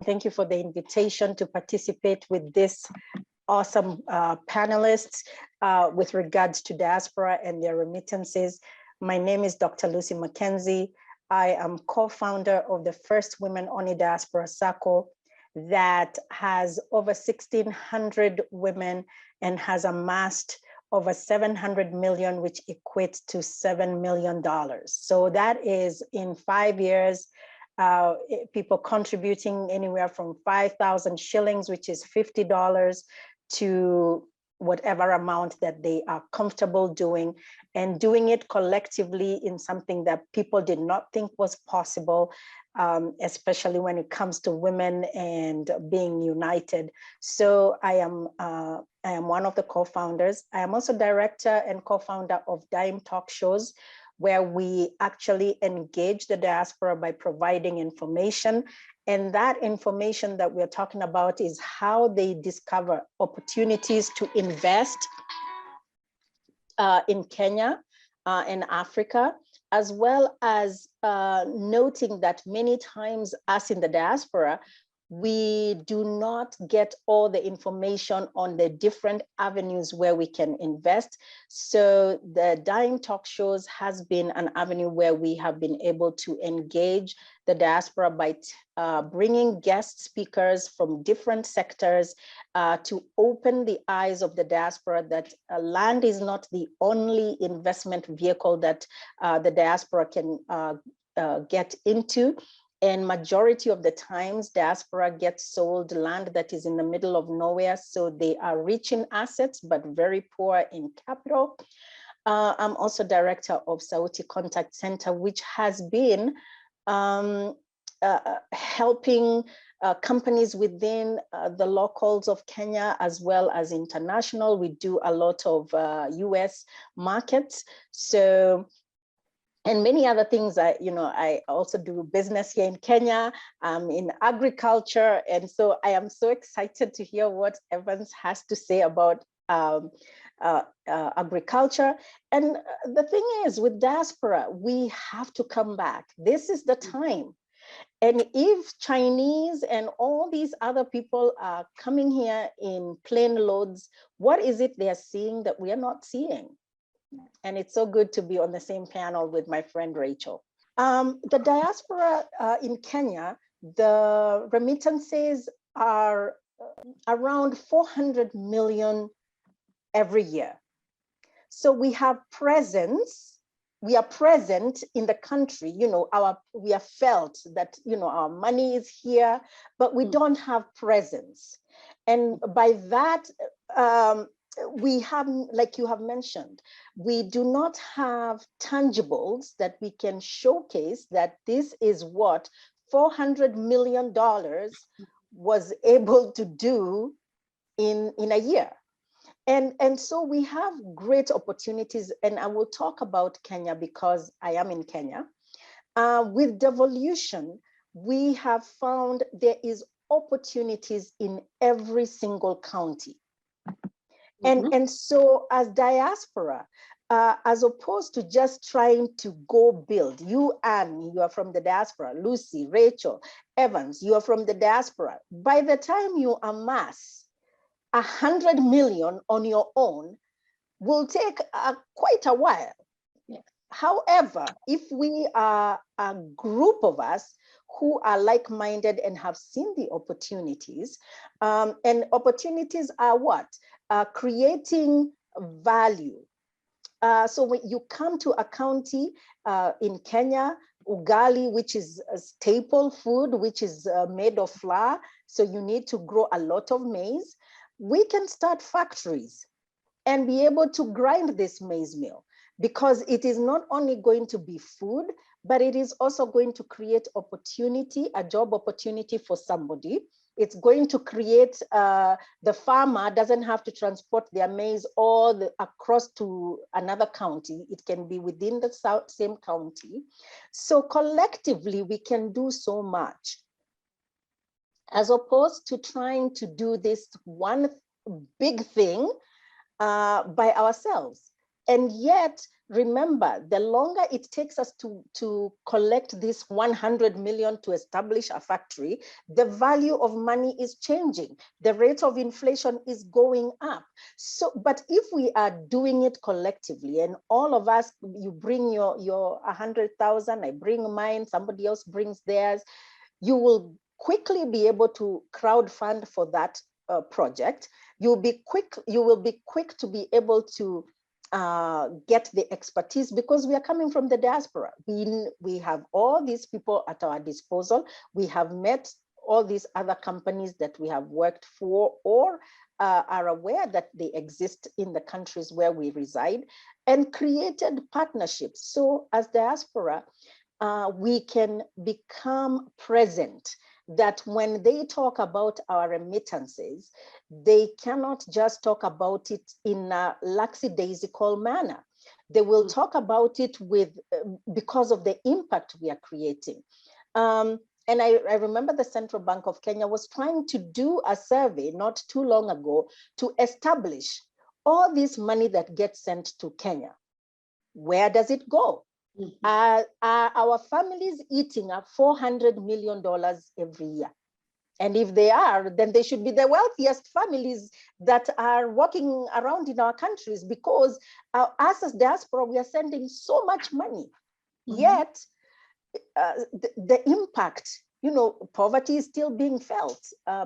Thank you for the invitation to participate with this awesome panelists with regards to diaspora and their remittances. My name is Dr. Lucy Mckenzie. I am co-founder of the first Women-Only Diaspora Circle that has over 1,600 women and has amassed over 700 million, which equates to $7 million. So that is in 5 years, people contributing anywhere from 5,000 shillings, which is $50, to whatever amount that they are comfortable doing, and doing it collectively in something that people did not think was possible, especially when it comes to women and being united. So I am one of the co-founders. I am also director and co-founder of Dime Talk Shows, where we actually engage the diaspora by providing information. And that information that we're talking about is how they discover opportunities to invest in Kenya and Africa, as well as noting that many times us in the diaspora, we do not get all the information on the different avenues where we can invest. So the Dime Talk Shows has been an avenue where we have been able to engage the diaspora by bringing guest speakers from different sectors to open the eyes of the diaspora that land is not the only investment vehicle that the diaspora can get into. And majority of the times, diaspora gets sold land that is in the middle of nowhere. So they are rich in assets, but very poor in capital. I'm also director of Sauti Contact Center, which has been helping companies within the locals of Kenya, as well as international. We do a lot of US markets. So, and many other things. I also do business here in Kenya, in agriculture. And so I am so excited to hear what Evans has to say about agriculture. And the thing is, with diaspora, we have to come back. This is the time. And if Chinese and all these other people are coming here in plane loads, what is it they're seeing that we are not seeing? And it's so good to be on the same panel with my friend Rachel. The diaspora in Kenya, the remittances are around 400 million every year. So we have presence. We are present in the country. We are felt that our money is here, but we don't have presence. And by that, we have, like you have mentioned, we do not have tangibles that we can showcase that this is what $400 million was able to do in a year. And so we have great opportunities, and I will talk about Kenya because I am in Kenya. With devolution, we have found there is opportunities in every single county. And so as diaspora, as opposed to just trying to go build, you are from the diaspora, Lucy, Rachel, Evans, you are from the diaspora. By the time you amass 100 million on your own, will take quite a while. Yeah. However, if we are a group of us who are like-minded and have seen the opportunities, and opportunities are what? Creating value. So when you come to a county in Kenya, ugali, which is a staple food, which is made of flour, so you need to grow a lot of maize. We can start factories and be able to grind this maize meal, because it is not only going to be food, but it is also going to create opportunity, a job opportunity for somebody. It's going to create, the farmer doesn't have to transport their maize all across to another county. It can be within the same county. So collectively, we can do so much, as opposed to trying to do this one big thing by ourselves. And yet, remember, the longer it takes us to collect this 100 million to establish a factory, the value of money is changing. The rate of inflation is going up. So, but if we are doing it collectively and all of us, you bring your 100,000, I bring mine, somebody else brings theirs, you will quickly be able to crowdfund for that project. You will be quick to be able to get the expertise, because we are coming from the diaspora. We have all these people at our disposal. We have met all these other companies that we have worked for, or are aware that they exist in the countries where we reside, and created partnerships. So as diaspora, we can become present, that when they talk about our remittances, they cannot just talk about it in a lackadaisical manner. They will talk about it with because of the impact we are creating. And I remember the Central Bank of Kenya was trying to do a survey not too long ago to establish all this money that gets sent to Kenya. Where does it go? Are our families eating up $400 million every year? And if they are, then they should be the wealthiest families that are walking around in our countries, because us as diaspora, we are sending so much money. Yet the impact, poverty is still being felt.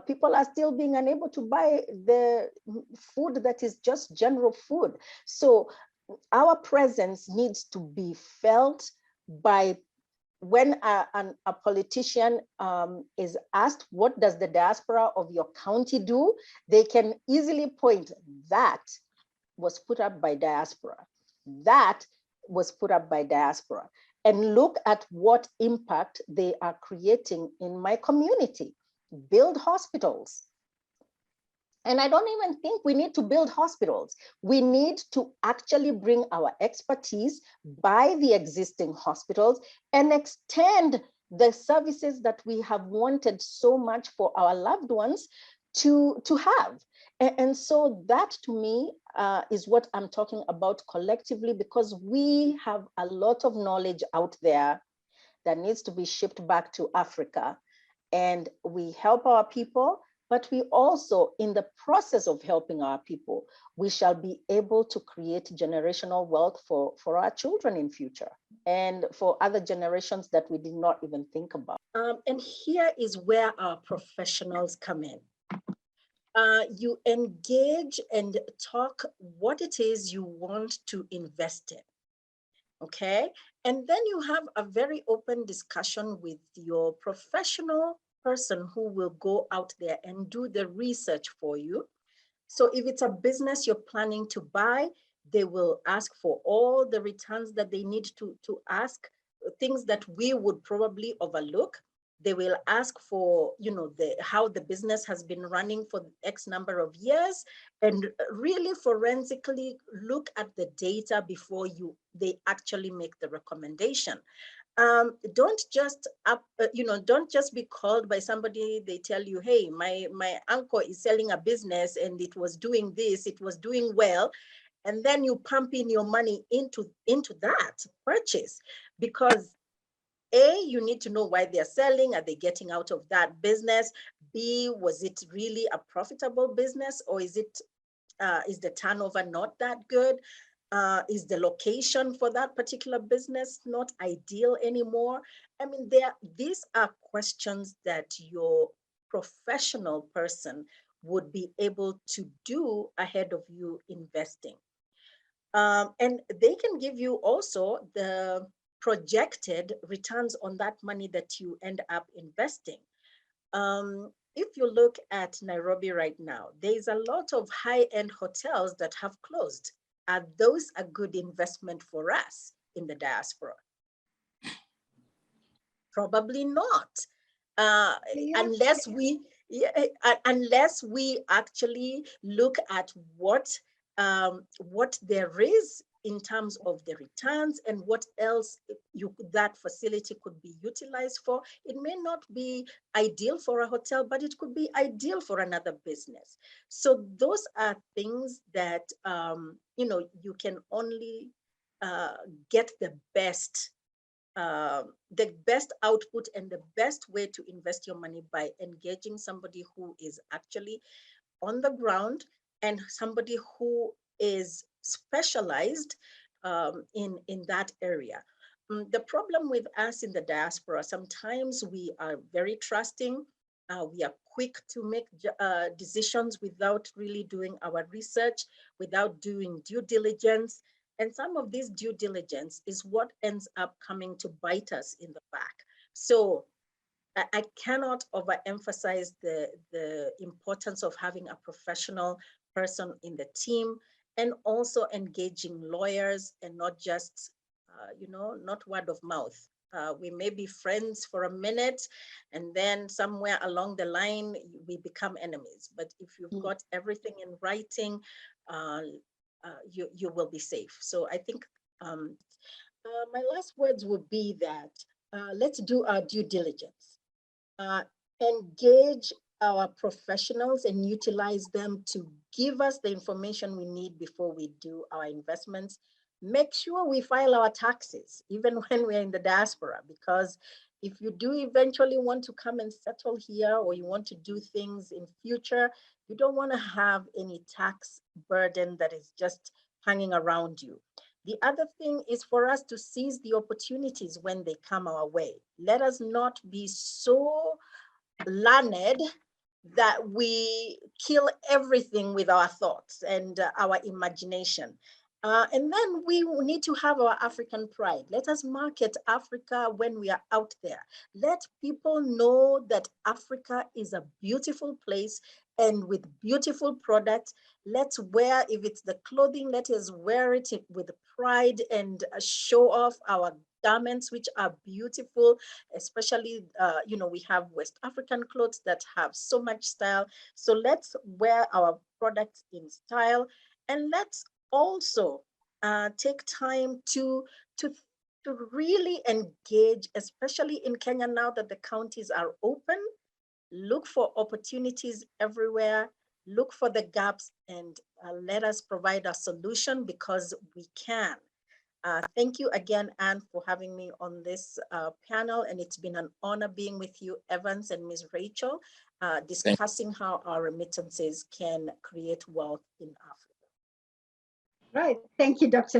People are still being unable to buy the food that is just general food. So our presence needs to be felt by, when a politician is asked, what does the diaspora of your county do? They can easily point, that was put up by diaspora. That was put up by diaspora. And look at what impact they are creating in my community. Build hospitals. And I don't even think we need to build hospitals. We need to actually bring our expertise, buy the existing hospitals, and extend the services that we have wanted so much for our loved ones to have. And so that, to me, is what I'm talking about collectively, because we have a lot of knowledge out there that needs to be shipped back to Africa. And we help our people, but we also, in the process of helping our people, we shall be able to create generational wealth for our children in future, and for other generations that we did not even think about. And here is where our professionals come in. You engage and talk what it is you want to invest in. Okay, and then you have a very open discussion with your professional person who will go out there and do the research for you. So if it's a business you're planning to buy, they will ask for all the returns that they need to ask, things that we would probably overlook. They will ask for, how the business has been running for X number of years, and really forensically look at the data before they actually make the recommendation. Don't just don't just be called by somebody. They tell you, hey, my uncle is selling a business and it was doing this, it was doing well, and then you pump in your money into that purchase, because A, you need to know why they're selling. Are they getting out of that business? B, was it really a profitable business, or is the turnover not that good? Is the location for that particular business not ideal anymore? I mean, these are questions that your professional person would be able to do ahead of you investing. And they can give you also the projected returns on that money that you end up investing. If you look at Nairobi right now, there's a lot of high-end hotels that have closed. Are those a good investment for us in the diaspora? Probably not, unless we actually look at what there is in terms of the returns and what else that facility could be utilized for. It may not be ideal for a hotel, but it could be ideal for another business. So those are things that you can only get the best output and the best way to invest your money by engaging somebody who is actually on the ground and somebody who is specialized in that area. The problem with us in the diaspora, sometimes we are very trusting. We are quick to make decisions without really doing our research, without doing due diligence. And some of this due diligence is what ends up coming to bite us in the back. So I cannot overemphasize the importance of having a professional person in the team, and also engaging lawyers, and not just, not word of mouth. We may be friends for a minute, and then somewhere along the line, we become enemies. But if you've got everything in writing, you will be safe. So I think my last words would be that let's do our due diligence. Engage our professionals and utilize them to give us the information we need before we do our investments. Make sure we file our taxes, even when we're in the diaspora, because if you do eventually want to come and settle here, or you want to do things in future, you don't want to have any tax burden that is just hanging around you. The other thing is for us to seize the opportunities when they come our way. Let us not be so learned that we kill everything with our thoughts and our imagination. And then we need to have our African pride. Let us market Africa when we are out there. Let people know that Africa is a beautiful place and with beautiful products. Let's wear, if it's the clothing, let us wear it with pride and show off our garments, which are beautiful, especially, we have West African clothes that have so much style. So let's wear our products in style, and let's also take time to really engage, especially in Kenya now that the counties are open. Look for opportunities everywhere, look for the gaps, and let us provide a solution, because we can. Thank you again, Anne, for having me on this panel, and it's been an honor being with you, Evans and Ms. Rachel, discussing how our remittances can create wealth in Africa. Right, thank you, Dr.